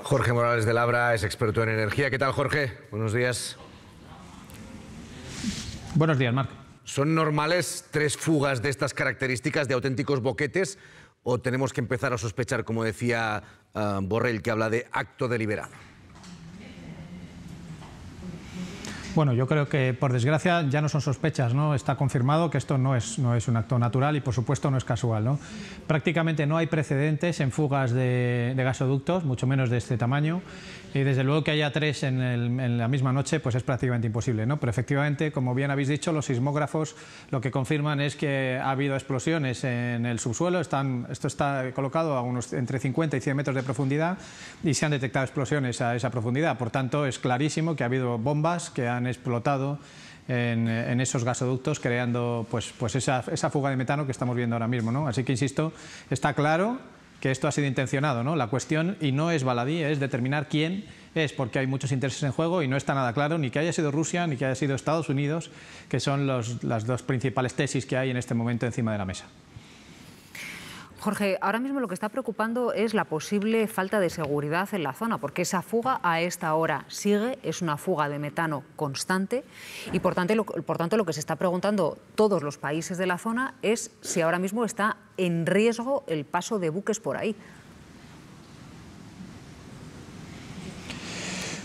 Jorge Morales de Labra es experto en energía. ¿Qué tal, Jorge? Buenos días. Buenos días, Marc. ¿Son normales 3 fugas de estas características, de auténticos boquetes, o tenemos que empezar a sospechar, como decía Borrell, que habla de acto deliberado? Bueno, yo creo que, por desgracia, ya no son sospechas, ¿no? Está confirmado que esto no es un acto natural y, por supuesto, no es casual, ¿no? Prácticamente no hay precedentes en fugas de gasoductos, mucho menos de este tamaño, y desde luego que haya 3 en la misma noche, pues es prácticamente imposible, ¿no? Pero efectivamente, como bien habéis dicho, los sismógrafos lo que confirman es que ha habido explosiones en el subsuelo. Esto está colocado a entre 50 y 100 metros de profundidad y se han detectado explosiones a esa profundidad. Por tanto, es clarísimo que ha habido bombas que han explotado en esos gasoductos, creando pues esa fuga de metano que estamos viendo ahora mismo, ¿no? Así que, insisto, está claro que esto ha sido intencionado, ¿no? La cuestión, y no es baladí, es determinar quién es, porque hay muchos intereses en juego y no está nada claro ni que haya sido Rusia ni que haya sido Estados Unidos, que son las 2 principales tesis que hay en este momento encima de la mesa. Jorge, ahora mismo lo que está preocupando es la posible falta de seguridad en la zona, porque esa fuga a esta hora sigue, es una fuga de metano constante y por tanto lo que se está preguntando todos los países de la zona es si ahora mismo está en riesgo el paso de buques por ahí.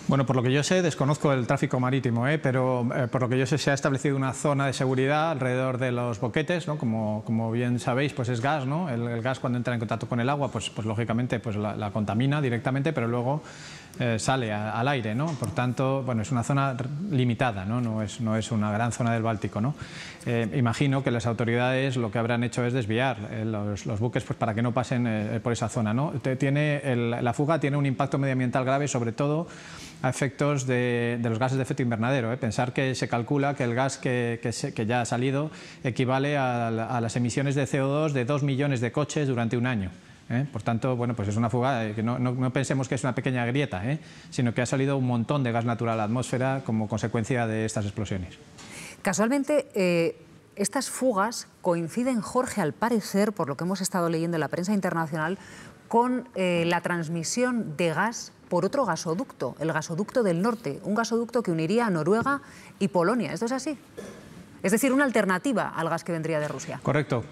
Bueno, por lo que yo sé, desconozco el tráfico marítimo, pero por lo que yo sé se ha establecido una zona de seguridad alrededor de los boquetes, ¿no? Como bien sabéis, pues es gas, ¿no? El gas, cuando entra en contacto con el agua, pues lógicamente pues la contamina directamente, pero luego sale al aire, ¿no? Por tanto, bueno, es una zona limitada, ¿no? No es una gran zona del Báltico, ¿no? Imagino que las autoridades lo que habrán hecho es desviar los buques, pues para que no pasen por esa zona, ¿no? La fuga tiene un impacto medioambiental grave, sobre todo a efectos de los gases de efecto invernadero. Pensar que se calcula que el gas que ya ha salido equivale a las emisiones de CO2 de 2 millones de coches durante un año. Por tanto, bueno, pues es una fuga que no pensemos que es una pequeña grieta, sino que ha salido un montón de gas natural a la atmósfera como consecuencia de estas explosiones. Casualmente, estas fugas coinciden, Jorge, al parecer, por lo que hemos estado leyendo en la prensa internacional, con la transmisión de gas por otro gasoducto, el gasoducto del norte, un gasoducto que uniría a Noruega y Polonia. ¿Esto es así? Es decir, una alternativa al gas que vendría de Rusia. Correcto.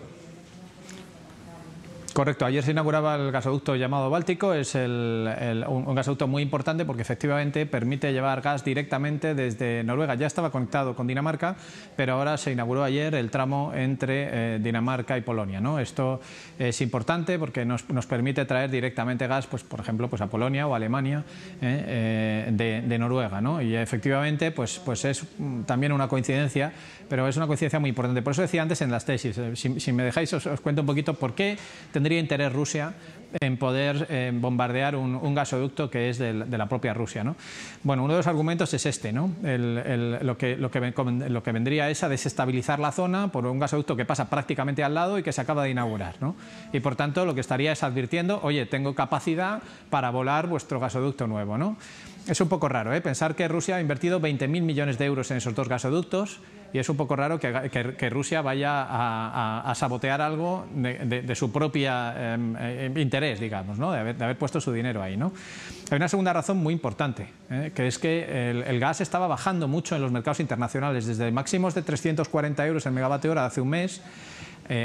Correcto, ayer se inauguraba el gasoducto llamado Báltico, es un gasoducto muy importante porque efectivamente permite llevar gas directamente desde Noruega. Ya estaba conectado con Dinamarca, pero ahora se inauguró ayer el tramo entre Dinamarca y Polonia, ¿no? Esto es importante porque nos permite traer directamente gas, pues, por ejemplo, pues a Polonia o a Alemania de Noruega, ¿no? Y efectivamente pues es también una coincidencia, pero es una coincidencia muy importante. Por eso decía antes en las tesis, si me dejáis os cuento un poquito por qué tendría interés Rusia en poder bombardear un gasoducto que es de la propia Rusia, ¿no? Bueno, uno de los argumentos es este, ¿no? Lo que vendría es a desestabilizar la zona por un gasoducto que pasa prácticamente al lado y que se acaba de inaugurar, ¿no? Y por tanto lo que estaría es advirtiendo, oye, tengo capacidad para volar vuestro gasoducto nuevo, ¿no? Es un poco raro, pensar que Rusia ha invertido 20.000 millones de euros en esos 2 gasoductos, y es un poco raro que Rusia vaya a sabotear algo de su propia interés, digamos, ¿no? de haber puesto su dinero ahí, ¿no? Hay una segunda razón muy importante, que es que el gas estaba bajando mucho en los mercados internacionales, desde máximos de 340 euros el megavatio hora hace un mes.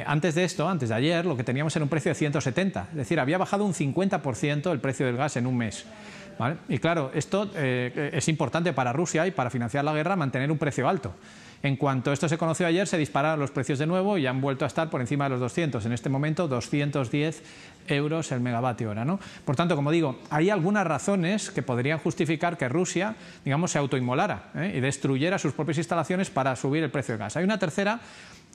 Antes de esto, antes de ayer, lo que teníamos era un precio de 170, es decir, había bajado un 50% el precio del gas en un mes. ¿Vale? Y claro, esto es importante para Rusia y para financiar la guerra, mantener un precio alto. En cuanto esto se conoció ayer, se dispararon los precios de nuevo y han vuelto a estar por encima de los 200. En este momento, 210 euros el megavatio hora, ¿no? Por tanto, como digo, hay algunas razones que podrían justificar que Rusia, digamos, se autoinmolara y destruyera sus propias instalaciones para subir el precio del gas. Hay una tercera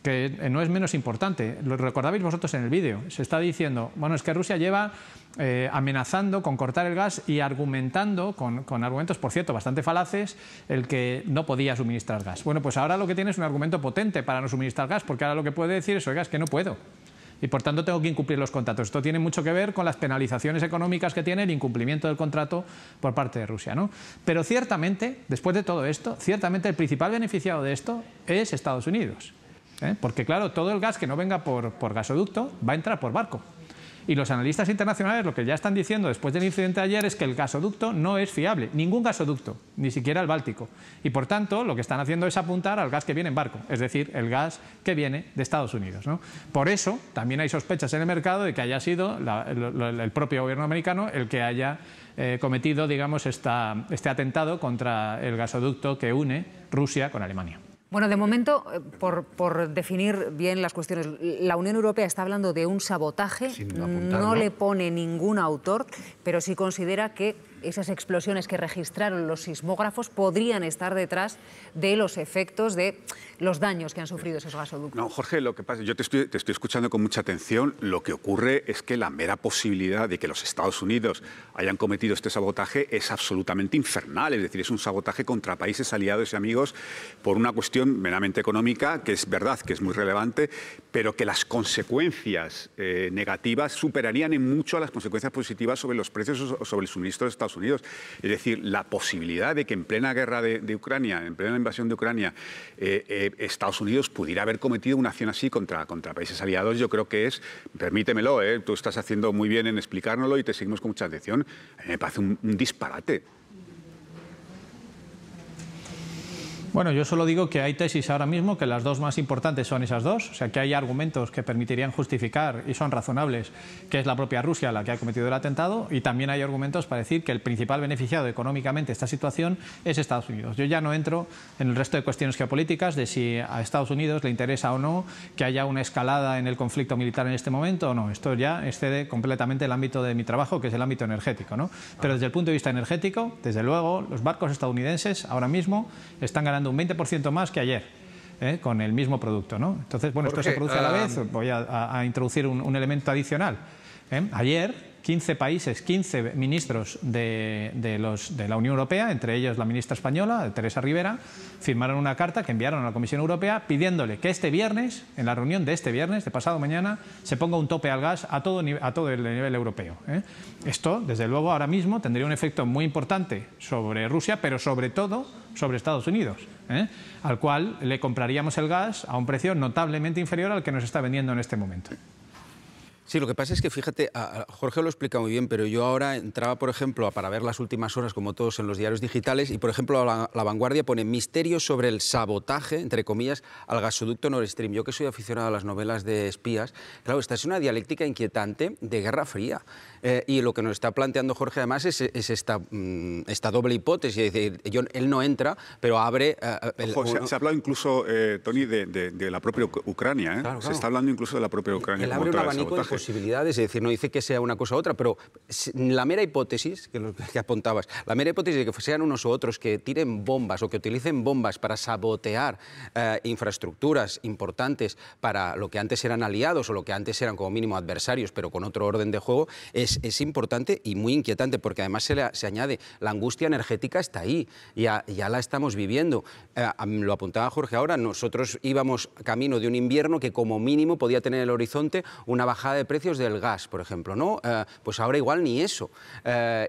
que no es menos importante, lo recordabais vosotros en el vídeo, se está diciendo, bueno, es que Rusia lleva amenazando con cortar el gas y argumentando, con argumentos, por cierto, bastante falaces, el que no podía suministrar gas. Bueno, pues ahora lo que tiene es un argumento potente para no suministrar gas, porque ahora lo que puede decir es, oiga, es que no puedo. Y por tanto tengo que incumplir los contratos. Esto tiene mucho que ver con las penalizaciones económicas que tiene el incumplimiento del contrato por parte de Rusia, ¿no? Pero ciertamente, después de todo esto, ciertamente el principal beneficiado de esto es Estados Unidos. Porque claro, todo el gas que no venga por gasoducto va a entrar por barco. Y los analistas internacionales lo que ya están diciendo después del incidente de ayer es que el gasoducto no es fiable, ningún gasoducto, ni siquiera el Báltico. Y por tanto lo que están haciendo es apuntar al gas que viene en barco, es decir, el gas que viene de Estados Unidos, ¿no? Por eso también hay sospechas en el mercado de que haya sido el propio gobierno americano el que haya cometido, digamos, este atentado contra el gasoducto que une Rusia con Alemania. Bueno, de momento, por definir bien las cuestiones, la Unión Europea está hablando de un sabotaje, no le pone ningún autor, pero sí considera que esas explosiones que registraron los sismógrafos podrían estar detrás de los efectos de los daños que han sufrido esos gasoductos. No, Jorge, lo que pasa, yo te estoy escuchando con mucha atención. Lo que ocurre es que la mera posibilidad de que los Estados Unidos hayan cometido este sabotaje es absolutamente infernal. Es decir, es un sabotaje contra países aliados y amigos por una cuestión meramente económica, que es verdad que es muy relevante, pero que las consecuencias negativas superarían en mucho a las consecuencias positivas sobre los precios o sobre el suministro de Estados Unidos. Es decir, la posibilidad de que en plena guerra de Ucrania, en plena invasión de Ucrania, Estados Unidos pudiera haber cometido una acción así contra países aliados, yo creo que es, permítemelo, tú estás haciendo muy bien en explicárnoslo y te seguimos con mucha atención, a mí me parece un disparate. Bueno, yo solo digo que hay tesis ahora mismo que las dos más importantes son esas dos, o sea que hay argumentos que permitirían justificar y son razonables que es la propia Rusia la que ha cometido el atentado, y también hay argumentos para decir que el principal beneficiado económicamente de esta situación es Estados Unidos. Yo ya no entro en el resto de cuestiones geopolíticas de si a Estados Unidos le interesa o no que haya una escalada en el conflicto militar en este momento o no. Esto ya excede completamente el ámbito de mi trabajo, que es el ámbito energético, ¿no? Pero desde el punto de vista energético, desde luego, los barcos estadounidenses ahora mismo están ganando un 20% más que ayer, con el mismo producto, ¿no? Entonces, bueno, esto se produce a la vez. Voy a introducir un elemento adicional. Ayer, 15 países, 15 ministros de la Unión Europea, entre ellos la ministra española, Teresa Rivera, firmaron una carta que enviaron a la Comisión Europea pidiéndole que este viernes, en la reunión de este viernes, de pasado mañana, se ponga un tope al gas a todo el nivel europeo. Esto, desde luego, ahora mismo tendría un efecto muy importante sobre Rusia, pero sobre todo sobre Estados Unidos, al cual le compraríamos el gas a un precio notablemente inferior al que nos está vendiendo en este momento. Sí, lo que pasa es que, fíjate, Jorge lo explica muy bien, pero yo ahora entraba, por ejemplo, para ver las últimas horas, como todos en los diarios digitales, y, por ejemplo, La Vanguardia pone misterios sobre el sabotaje, entre comillas, al gasoducto Nord Stream. Yo, que soy aficionado a las novelas de espías, claro, esta es una dialéctica inquietante de Guerra Fría. Y lo que nos está planteando Jorge, además, es esta doble hipótesis. Es decir, él no entra, pero abre... Se ha hablado incluso, Tony, de la propia Ucrania. Claro, claro. Se está hablando incluso de la propia Ucrania. Él abre un abanico de posibilidades, es decir, no dice que sea una cosa u otra, pero la mera hipótesis, que apuntabas, la mera hipótesis de que sean unos u otros que tiren bombas o que utilicen bombas para sabotear infraestructuras importantes para lo que antes eran aliados o lo que antes eran como mínimo adversarios, pero con otro orden de juego, es importante y muy inquietante, porque además se añade, la angustia energética está ahí, ya la estamos viviendo. Lo apuntaba Jorge ahora, nosotros íbamos camino de un invierno que como mínimo podía tener en el horizonte una bajada de precios del gas, por ejemplo, ¿no? Pues ahora igual ni eso.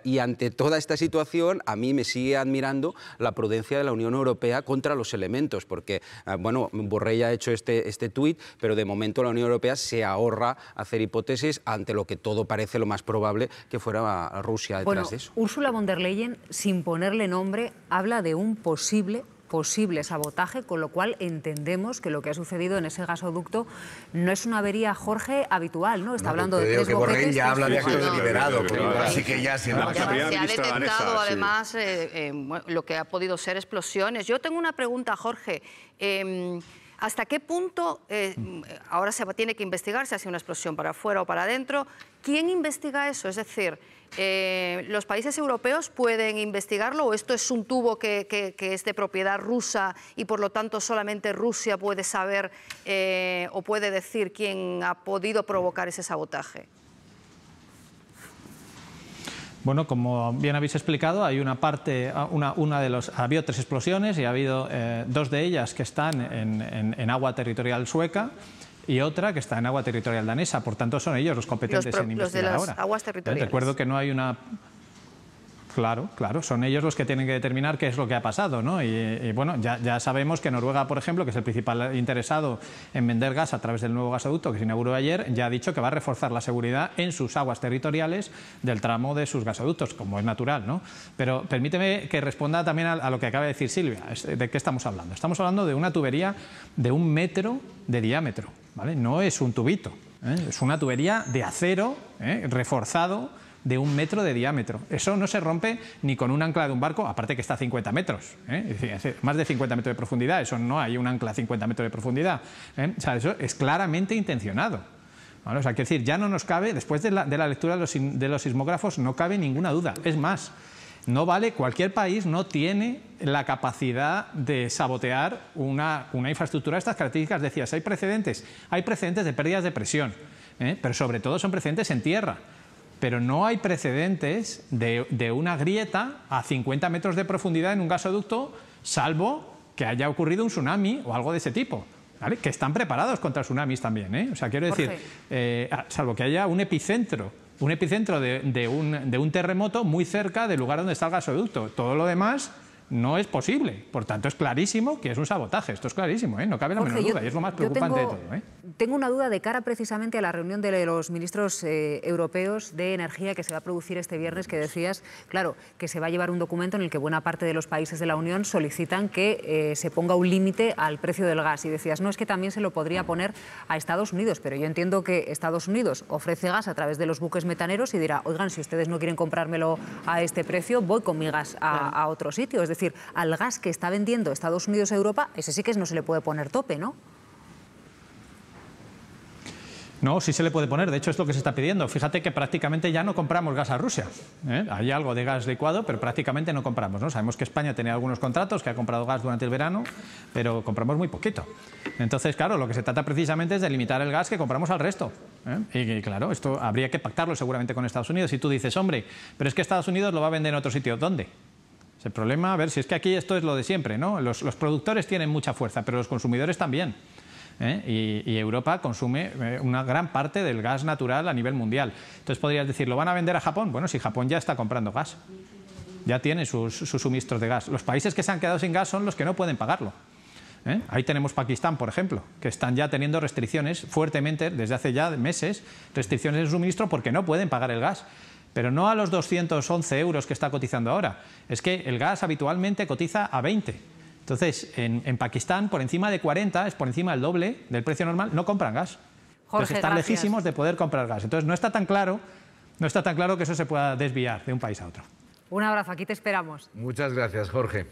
Y ante toda esta situación, a mí me sigue admirando la prudencia de la Unión Europea contra los elementos, porque, bueno, Borrell ha hecho este tuit, pero de momento la Unión Europea se ahorra hacer hipótesis ante lo que todo parece lo más probable que fuera Rusia detrás de eso. Ursula von der Leyen, sin ponerle nombre, habla de un posible sabotaje, con lo cual entendemos que lo que ha sucedido en ese gasoducto no es una avería, Jorge, habitual, ¿no? Está hablando de tres boquetes. Borrell ya habla de acto deliberado, así que ya se ha detectado además lo que ha podido ser explosiones. Yo tengo una pregunta, Jorge. ¿Hasta qué punto, ahora se tiene que investigar si ha sido una explosión para afuera o para adentro? ¿Quién investiga eso? Es decir, ¿los países europeos pueden investigarlo o esto es un tubo que es de propiedad rusa y por lo tanto solamente Rusia puede saber o puede decir quién ha podido provocar ese sabotaje? Bueno, como bien habéis explicado, hay una parte, ha habido 3 explosiones y ha habido 2 de ellas que están en agua territorial sueca y otra que está en agua territorial danesa. Por tanto, son ellos los competentes en investigar ahora. Aguas territoriales. Recuerdo que no hay una... Claro, claro, son ellos los que tienen que determinar qué es lo que ha pasado, ¿no? Y bueno, ya sabemos que Noruega, por ejemplo, que es el principal interesado en vender gas a través del nuevo gasoducto que se inauguró ayer, ya ha dicho que va a reforzar la seguridad en sus aguas territoriales del tramo de sus gasoductos, como es natural, ¿no? Pero permíteme que responda también a lo que acaba de decir Silvia. ¿De qué estamos hablando? Estamos hablando de una tubería de 1 metro de diámetro, ¿vale? No es un tubito, es una tubería de acero reforzado de 1 metro de diámetro. Eso no se rompe ni con un ancla de un barco, aparte que está a 50 metros, es decir, más de 50 metros de profundidad, eso no hay un ancla a 50 metros de profundidad. O sea, eso es claramente intencionado. ¿Vale? O sea, quiero decir, ya no nos cabe, después de la lectura de los sismógrafos, no cabe ninguna duda. Es más, no vale, cualquier país no tiene la capacidad de sabotear una infraestructura de estas características. Decías, hay precedentes de pérdidas de presión, pero sobre todo son precedentes en tierra. Pero no hay precedentes de una grieta a 50 metros de profundidad en un gasoducto, salvo que haya ocurrido un tsunami o algo de ese tipo, ¿vale? Que están preparados contra tsunamis también, O sea, quiero decir, salvo que haya un epicentro de un terremoto muy cerca del lugar donde está el gasoducto. Todo lo demás no es posible. Por tanto, es clarísimo que es un sabotaje. Esto es clarísimo, no cabe la menor duda. Y es lo más preocupante de todo. Tengo una duda de cara precisamente a la reunión de los ministros europeos de energía que se va a producir este viernes, que decías, claro, que se va a llevar un documento en el que buena parte de los países de la Unión solicitan que se ponga un límite al precio del gas. Y decías, no, es que también se lo podría poner a Estados Unidos, pero yo entiendo que Estados Unidos ofrece gas a través de los buques metaneros y dirá, oigan, si ustedes no quieren comprármelo a este precio, voy con mi gas a otro sitio. Es decir, al gas que está vendiendo Estados Unidos a Europa, ese sí que no se le puede poner tope, ¿no? No, sí se le puede poner, de hecho es lo que se está pidiendo. Fíjate que prácticamente ya no compramos gas a Rusia. Hay algo de gas licuado, pero prácticamente no compramos, ¿no? Sabemos que España tenía algunos contratos, que ha comprado gas durante el verano, pero compramos muy poquito. Entonces, claro, lo que se trata precisamente es de limitar el gas que compramos al resto. Y claro, esto habría que pactarlo seguramente con Estados Unidos. Y tú dices, hombre, pero es que Estados Unidos lo va a vender en otro sitio. ¿Dónde? El problema, a ver, si es que aquí esto es lo de siempre, ¿no? Los productores tienen mucha fuerza, pero los consumidores también. Y Europa consume una gran parte del gas natural a nivel mundial. Entonces podrías decir, ¿lo van a vender a Japón? Bueno, si Japón ya está comprando gas, ya tiene sus suministros de gas. Los países que se han quedado sin gas son los que no pueden pagarlo. Ahí tenemos Pakistán, por ejemplo, que están ya teniendo restricciones fuertemente, desde hace ya meses, restricciones de suministro porque no pueden pagar el gas. Pero no a los 211 euros que está cotizando ahora. Es que el gas habitualmente cotiza a 20. Entonces, en Pakistán, por encima de 40, es por encima del doble del precio normal, no compran gas. Entonces están lejísimos de poder comprar gas. Entonces no está tan claro que eso se pueda desviar de un país a otro. Un abrazo, aquí te esperamos. Muchas gracias, Jorge.